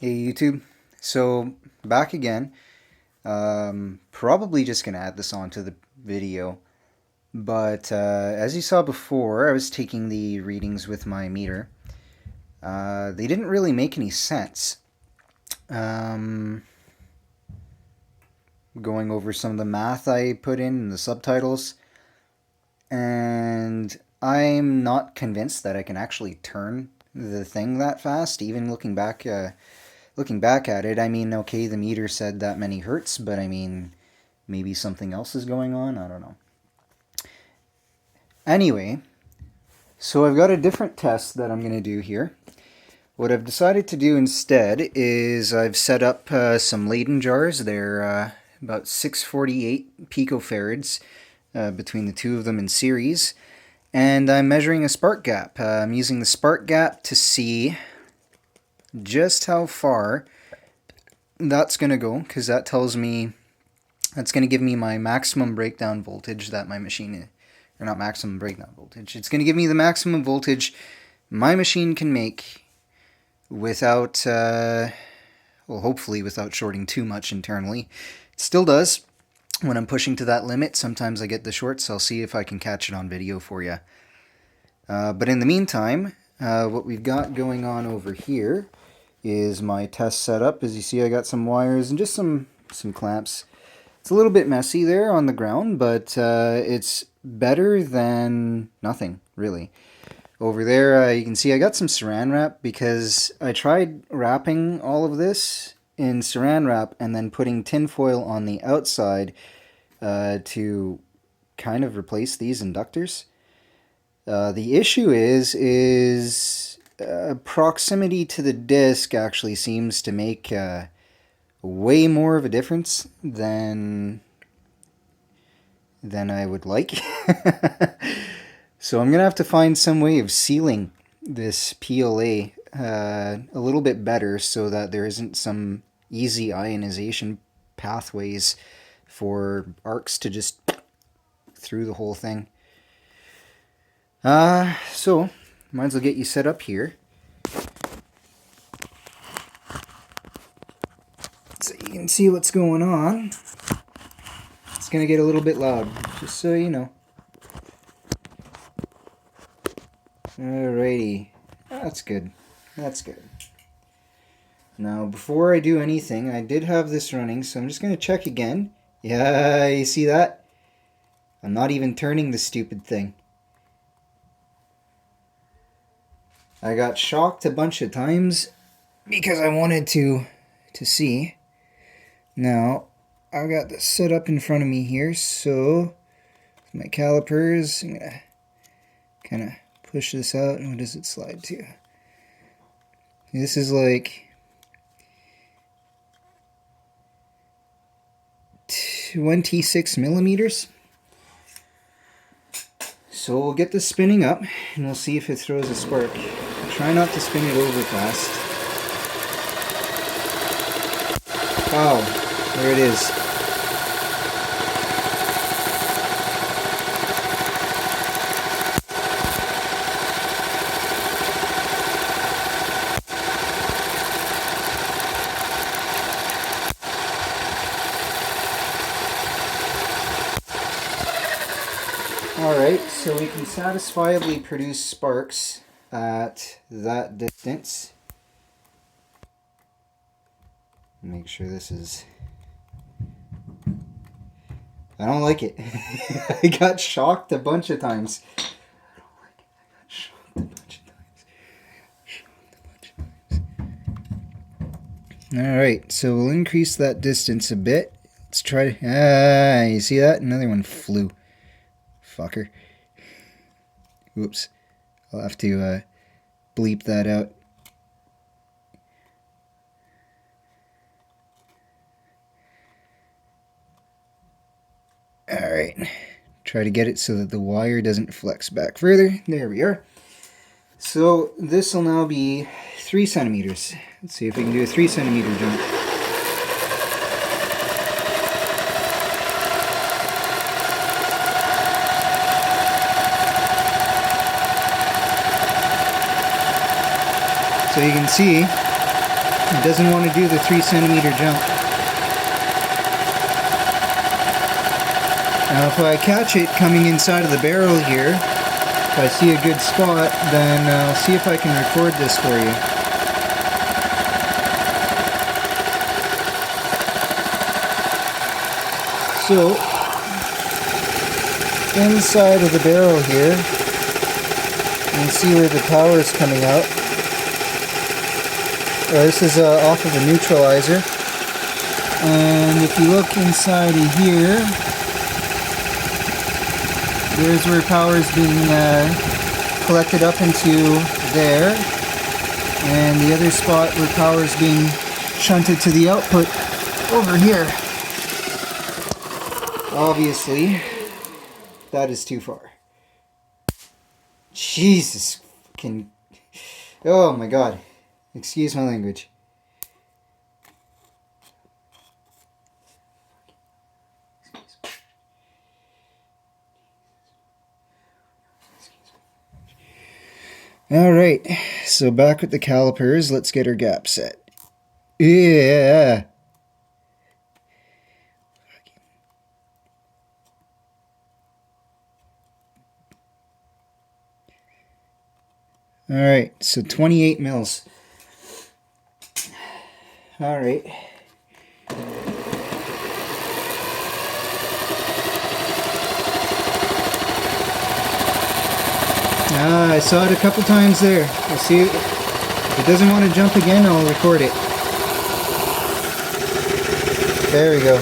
Hey YouTube, so back again. Probably just gonna add this onto the video, but as you saw before, I was taking the readings with my meter. They didn't really make any sense. Um, Going over some of the math I put in the subtitles, and I'm not convinced that I can actually turn the thing that fast, even looking back at it. I mean, okay, the meter said that many hertz, but I mean, maybe something else is going on. I don't know. Anyway, so I've got a different test that I'm going to do here. What I've decided to do instead is I've set up some Leyden jars. They're about 648 picofarads between the two of them in series. And I'm measuring a spark gap. I'm using the spark gap to see just how far that's going to go, because that tells me, that's going to give me my maximum breakdown voltage that my machine, or not maximum breakdown voltage, it's going to give me the maximum voltage my machine can make without, well, hopefully without shorting too much internally. It still does. When I'm pushing to that limit, sometimes I get the shorts. I'll see if I can catch it on video for you. But in the meantime, what we've got going on over here is my test setup. As you see, I got some wires and just some clamps. It's a little bit messy there on the ground, but it's better than nothing, really. Over there, you can see I got some saran wrap because I tried wrapping all of this in saran wrap and then putting tin foil on the outside to kind of replace these inductors. The issue is proximity to the disc actually seems to make way more of a difference than I would like. So I'm gonna have to find some way of sealing this PLA a little bit better so that there isn't some easy ionization pathways for arcs to just through the whole thing. So might as well get you set up here so you can see what's going on. It's gonna get a little bit loud, just so you know. Alrighty, that's good. That's good. Now, before I do anything, I did have this running, so I'm just gonna check again. Yeah, you see that? I'm not even turning the stupid thing. I got shocked a bunch of times because I wanted to see. Now, I've got this set up in front of me here, so my calipers, I'm gonna kind of push this out, and what does it slide to? This is like 26 millimeters. So we'll get this spinning up, and we'll see if it throws a spark. Try not to spin it over fast. Oh, there it is. Alright, so we can satisfiably produce sparks at that distance. Make sure this is... I don't like it. I got shocked a bunch of times. I don't like it. I got shocked a bunch of times. Alright, so we'll increase that distance a bit. Let's try... you see that? Another one flew. Fucker. Oops. I'll have to bleep that out. Alright. Try to get it so that the wire doesn't flex back further. There we are. So this will now be 3 centimeters. Let's see if we can do a 3 centimeter jump. So you can see It doesn't want to do the 3 centimeter jump. Now if I catch it coming inside of the barrel here, if I see a good spot, then I'll see if I can record this for you. So, inside of the barrel here, you can see where the power is coming out. This is off of a neutralizer. And if you look inside of here, there's where power is being collected up into there. And the other spot where power is being shunted to the output over here. Obviously, that is too far. Jesus fucking... Oh my god. Excuse my language. Alright, so back with the calipers, let's get our gap set. Yeah! Alright, so 28 mils. Alright. I saw it a couple times there. I see it. If it doesn't want to jump again, I'll record it. There we go.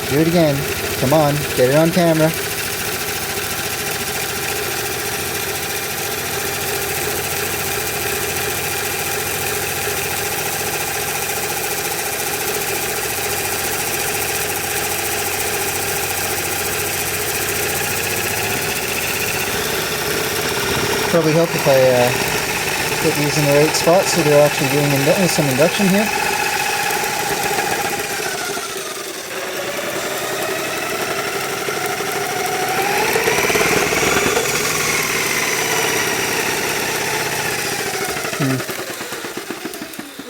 Do it again. Come on, get it on camera. Probably help if I put these in the right spot so they're actually doing some induction here.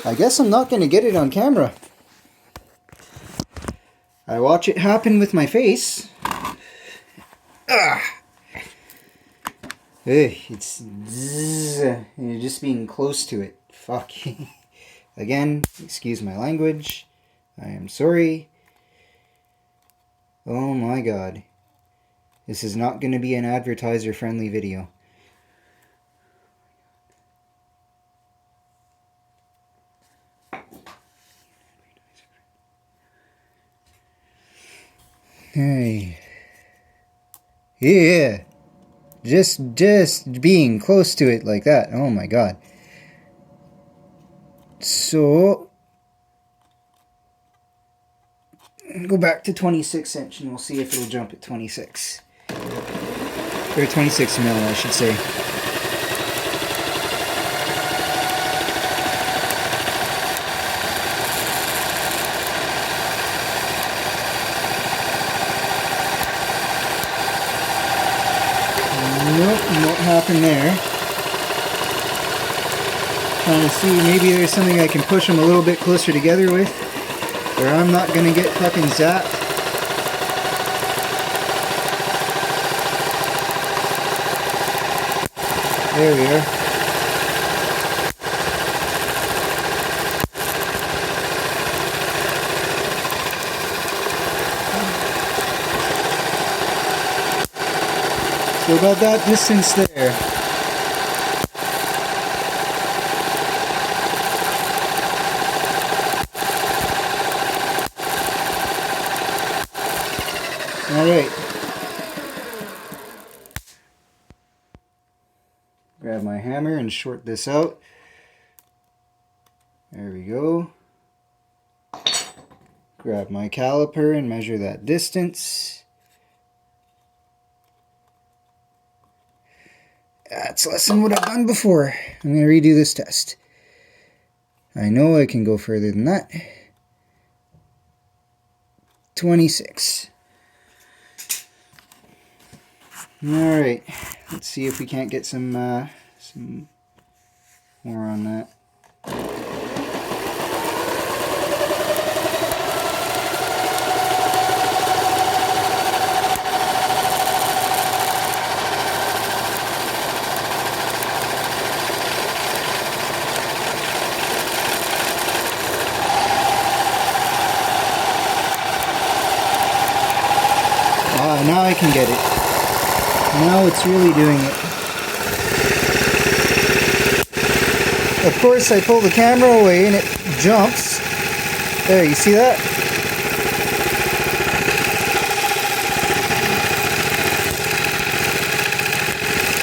I guess I'm not going to get it on camera. I watch it happen with my face. It's zzz, and you're just being close to it. Fuck. Again, excuse my language. I am sorry. Oh my god. This is not going to be an advertiser-friendly video. Hey. Yeah. Just being close to it like that. Oh my god. So go back to 26 inch and we'll see if it'll jump at 26. Or 26 mil, I should say. Nope, won't happen there. Trying to see, maybe there's something I can push them a little bit closer together with, where I'm not going to get fucking zapped. There we are. So about that distance there. Alright. Grab my hammer and short this out. There we go. Grab my caliper and measure that distance. That's less than what I've done before. I'm going to redo this test. I know I can go further than that. 26. Alright, let's see if we can't get some more on that. I can get it. Now it's really doing it. Of course, I pull the camera away and it jumps. There, you see that?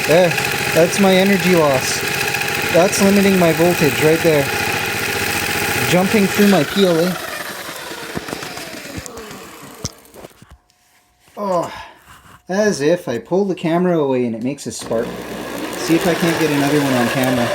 There, that's my energy loss. That's limiting my voltage right there. Jumping through my PLA. Oh, as if I pull the camera away and it makes a spark. See if I can't get another one on camera.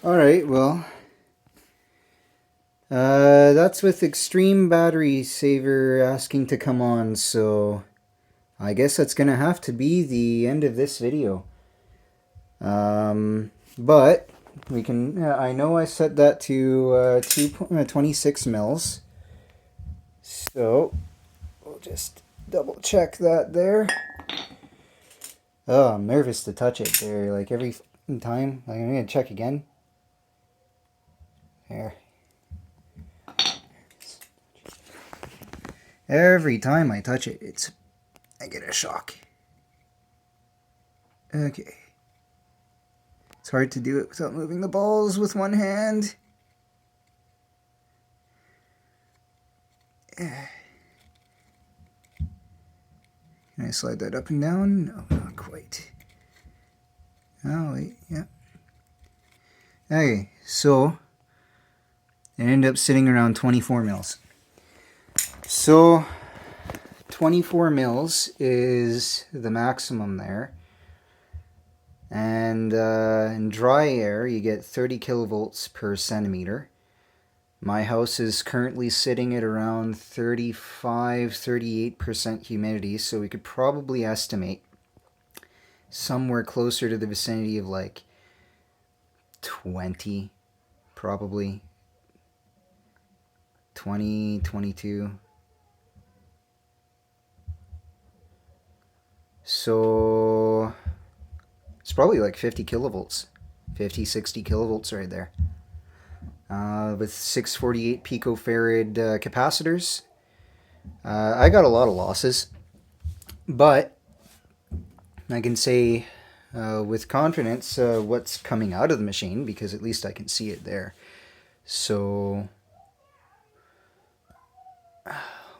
Alright, well, that's with Extreme Battery Saver asking to come on, so I guess that's going to have to be the end of this video. But we can, I know I set that to 26 mils, so we'll just double check that there. Oh, I'm nervous to touch it there, like every time. Like, I'm going to check again. There. Every time I touch it, I get a shock. Okay. It's hard to do it without moving the balls with one hand. Can I slide that up and down? No, not quite. Oh, wait, yeah. Okay, so it ended up sitting around 24 mils. So 24 mils is the maximum there. And in dry air, you get 30 kilovolts per centimeter. My house is currently sitting at around 35-38% humidity, so we could probably estimate somewhere closer to the vicinity of like 20, probably 20, 22. So it's probably like 50 kilovolts, 50, 60 kilovolts right there. With 648 picofarad capacitors. I got a lot of losses, but I can say with confidence what's coming out of the machine, because at least I can see it there. So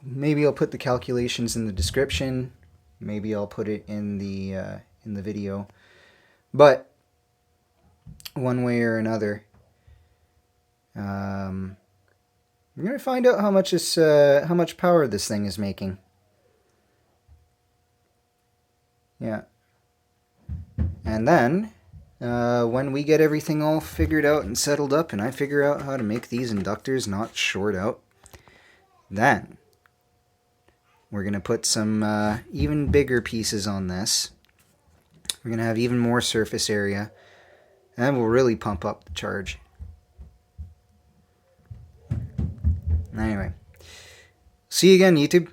maybe I'll put the calculations in the description. Maybe I'll put it in the video. But one way or another, we're gonna find out how much power this thing is making. Yeah. And then when we get everything all figured out and settled up, and I figure out how to make these inductors not short out, then we're going to put some even bigger pieces on this. We're going to have even more surface area, and we'll really pump up the charge. Anyway, see you again, YouTube.